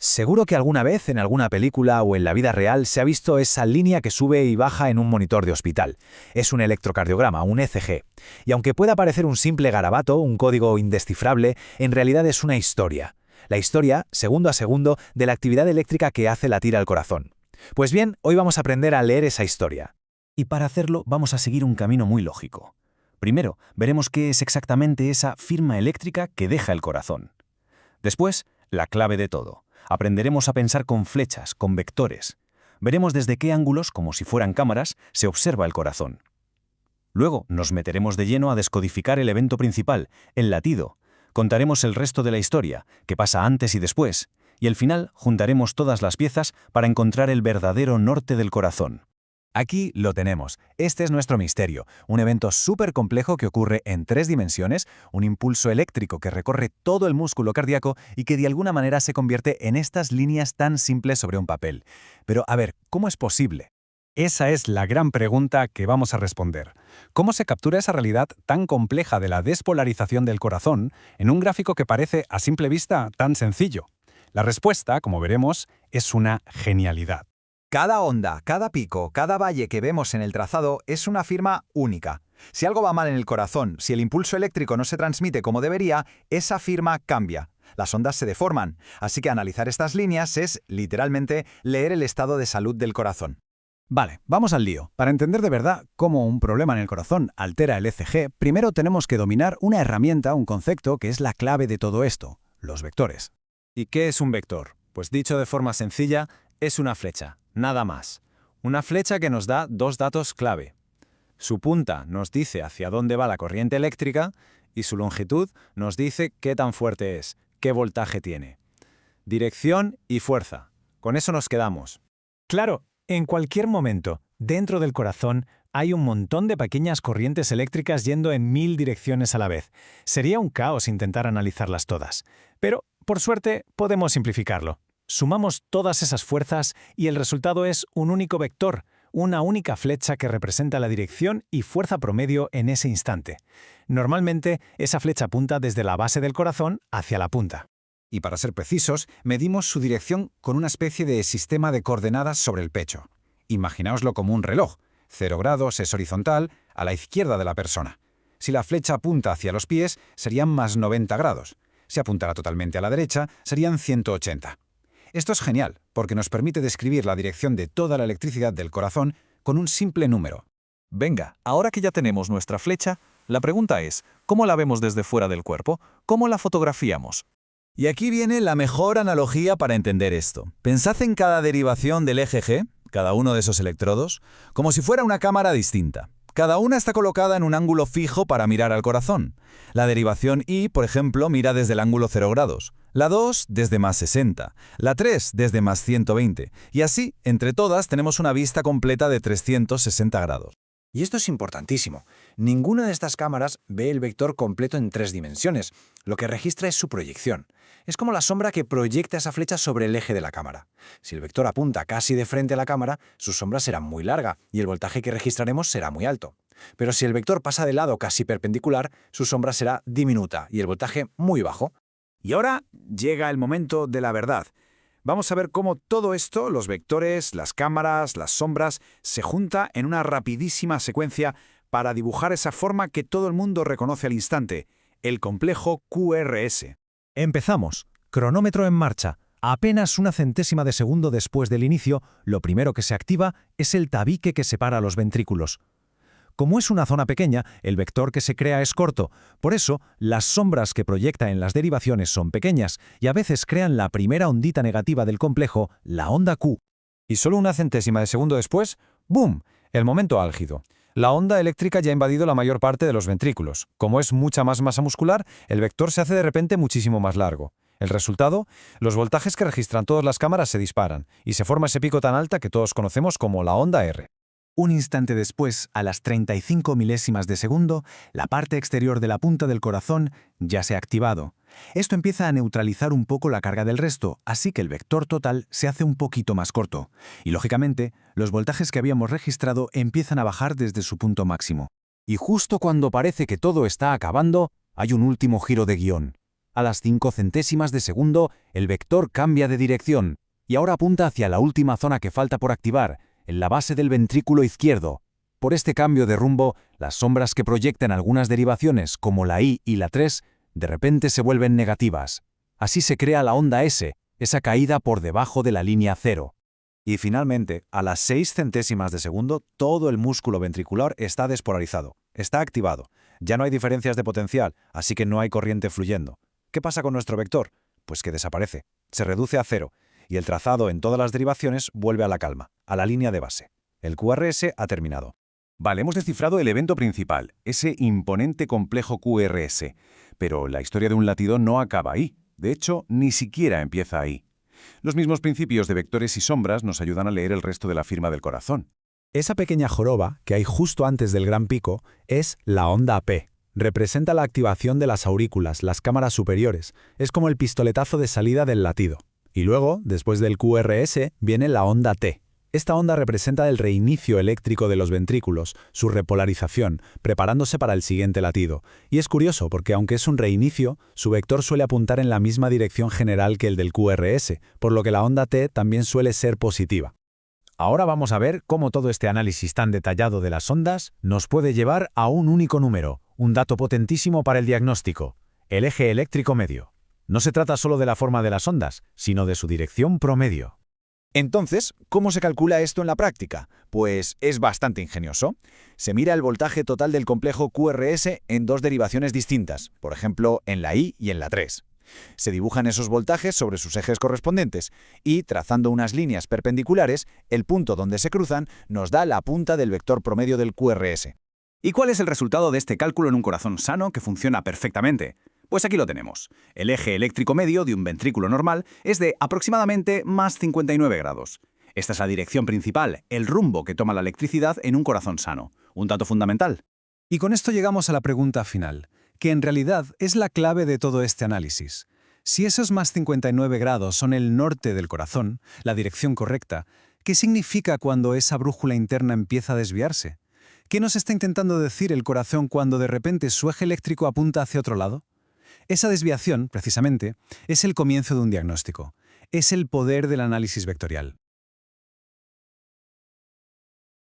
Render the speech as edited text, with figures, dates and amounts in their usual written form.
Seguro que alguna vez en alguna película o en la vida real se ha visto esa línea que sube y baja en un monitor de hospital. Es un electrocardiograma, un ECG. Y aunque pueda parecer un simple garabato, un código indescifrable, en realidad es una historia. La historia, segundo a segundo, de la actividad eléctrica que hace latir al corazón. Pues bien, hoy vamos a aprender a leer esa historia. Y para hacerlo vamos a seguir un camino muy lógico. Primero, veremos qué es exactamente esa firma eléctrica que deja el corazón. Después, la clave de todo. Aprenderemos a pensar con flechas, con vectores. Veremos desde qué ángulos, como si fueran cámaras, se observa el corazón. Luego nos meteremos de lleno a descodificar el evento principal, el latido. Contaremos el resto de la historia, qué pasa antes y después, y al final juntaremos todas las piezas para encontrar el verdadero norte del corazón. Aquí lo tenemos. Este es nuestro misterio, un evento súper complejo que ocurre en 3 dimensiones, un impulso eléctrico que recorre todo el músculo cardíaco y que de alguna manera se convierte en estas líneas tan simples sobre un papel. Pero a ver, ¿cómo es posible? Esa es la gran pregunta que vamos a responder. ¿Cómo se captura esa realidad tan compleja de la despolarización del corazón en un gráfico que parece, a simple vista, tan sencillo? La respuesta, como veremos, es una genialidad. Cada onda, cada pico, cada valle que vemos en el trazado es una firma única. Si algo va mal en el corazón, si el impulso eléctrico no se transmite como debería, esa firma cambia. Las ondas se deforman, así que analizar estas líneas es, literalmente, leer el estado de salud del corazón. Vale, vamos al lío. Para entender de verdad cómo un problema en el corazón altera el ECG, primero tenemos que dominar una herramienta, un concepto que es la clave de todo esto, los vectores. ¿Y qué es un vector? Pues dicho de forma sencilla, es una flecha, nada más. Una flecha que nos da 2 datos clave. Su punta nos dice hacia dónde va la corriente eléctrica y su longitud nos dice qué tan fuerte es, qué voltaje tiene. Dirección y fuerza. Con eso nos quedamos. Claro, en cualquier momento, dentro del corazón, hay un montón de pequeñas corrientes eléctricas yendo en 1000 direcciones a la vez. Sería un caos intentar analizarlas todas. Pero, por suerte, podemos simplificarlo. Sumamos todas esas fuerzas y el resultado es un único vector, una única flecha que representa la dirección y fuerza promedio en ese instante. Normalmente, esa flecha apunta desde la base del corazón hacia la punta. Y para ser precisos, medimos su dirección con una especie de sistema de coordenadas sobre el pecho. Imaginaoslo como un reloj. 0 grados es horizontal, a la izquierda de la persona. Si la flecha apunta hacia los pies, serían más 90 grados. Si apuntara totalmente a la derecha, serían 180. Esto es genial, porque nos permite describir la dirección de toda la electricidad del corazón con un simple número. Venga, ahora que ya tenemos nuestra flecha, la pregunta es, ¿cómo la vemos desde fuera del cuerpo? ¿Cómo la fotografiamos? Y aquí viene la mejor analogía para entender esto. Pensad en cada derivación del ECG, cada uno de esos electrodos, como si fuera una cámara distinta. Cada una está colocada en un ángulo fijo para mirar al corazón. La derivación I, por ejemplo, mira desde el ángulo 0 grados. La 2 desde más 60. La 3 desde más 120. Y así, entre todas, tenemos una vista completa de 360 grados. Y esto es importantísimo. Ninguna de estas cámaras ve el vector completo en 3 dimensiones. Lo que registra es su proyección. Es como la sombra que proyecta esa flecha sobre el eje de la cámara. Si el vector apunta casi de frente a la cámara, su sombra será muy larga y el voltaje que registraremos será muy alto. Pero si el vector pasa de lado casi perpendicular, su sombra será diminuta y el voltaje muy bajo. Y ahora llega el momento de la verdad. Vamos a ver cómo todo esto, los vectores, las cámaras, las sombras, se junta en una rapidísima secuencia para dibujar esa forma que todo el mundo reconoce al instante, el complejo QRS. Empezamos. Cronómetro en marcha. Apenas una centésima de segundo después del inicio, lo primero que se activa es el tabique que separa los ventrículos. Como es una zona pequeña, el vector que se crea es corto. Por eso, las sombras que proyecta en las derivaciones son pequeñas y a veces crean la primera ondita negativa del complejo, la onda Q. Y solo una centésima de segundo después, ¡boom!, el momento álgido. La onda eléctrica ya ha invadido la mayor parte de los ventrículos. Como es mucha más masa muscular, el vector se hace de repente muchísimo más largo. El resultado, los voltajes que registran todas las cámaras se disparan y se forma ese pico tan alta que todos conocemos como la onda R. Un instante después, a las 35 milésimas de segundo, la parte exterior de la punta del corazón ya se ha activado. Esto empieza a neutralizar un poco la carga del resto, así que el vector total se hace un poquito más corto. Y lógicamente, los voltajes que habíamos registrado empiezan a bajar desde su punto máximo. Y justo cuando parece que todo está acabando, hay un último giro de guión. A las 5 centésimas de segundo, el vector cambia de dirección y ahora apunta hacia la última zona que falta por activar, en la base del ventrículo izquierdo. Por este cambio de rumbo, las sombras que proyectan algunas derivaciones, como la I y la 3, de repente se vuelven negativas. Así se crea la onda S, esa caída por debajo de la línea cero. Y finalmente, a las 6 centésimas de segundo, todo el músculo ventricular está despolarizado, está activado. Ya no hay diferencias de potencial, así que no hay corriente fluyendo. ¿Qué pasa con nuestro vector? Pues que desaparece, se reduce a cero, y el trazado en todas las derivaciones vuelve a la calma, a la línea de base. El QRS ha terminado. Vale, hemos descifrado el evento principal, ese imponente complejo QRS. Pero la historia de un latido no acaba ahí. De hecho, ni siquiera empieza ahí. Los mismos principios de vectores y sombras nos ayudan a leer el resto de la firma del corazón. Esa pequeña joroba que hay justo antes del gran pico es la onda P. Representa la activación de las aurículas, las cámaras superiores. Es como el pistoletazo de salida del latido. Y luego, después del QRS, viene la onda T. Esta onda representa el reinicio eléctrico de los ventrículos, su repolarización, preparándose para el siguiente latido. Y es curioso porque aunque es un reinicio, su vector suele apuntar en la misma dirección general que el del QRS, por lo que la onda T también suele ser positiva. Ahora vamos a ver cómo todo este análisis tan detallado de las ondas nos puede llevar a un único número, un dato potentísimo para el diagnóstico: el eje eléctrico medio. No se trata solo de la forma de las ondas, sino de su dirección promedio. Entonces, ¿cómo se calcula esto en la práctica? Pues es bastante ingenioso. Se mira el voltaje total del complejo QRS en dos derivaciones distintas, por ejemplo, en la I y en la 3. Se dibujan esos voltajes sobre sus ejes correspondientes y, trazando unas líneas perpendiculares, el punto donde se cruzan nos da la punta del vector promedio del QRS. ¿Y cuál es el resultado de este cálculo en un corazón sano que funciona perfectamente? Pues aquí lo tenemos. El eje eléctrico medio de un ventrículo normal es de aproximadamente más 59 grados. Esta es la dirección principal, el rumbo que toma la electricidad en un corazón sano. Un dato fundamental. Y con esto llegamos a la pregunta final, que en realidad es la clave de todo este análisis. Si esos más 59 grados son el norte del corazón, la dirección correcta, ¿qué significa cuando esa brújula interna empieza a desviarse? ¿Qué nos está intentando decir el corazón cuando de repente su eje eléctrico apunta hacia otro lado? Esa desviación, precisamente, es el comienzo de un diagnóstico. Es el poder del análisis vectorial.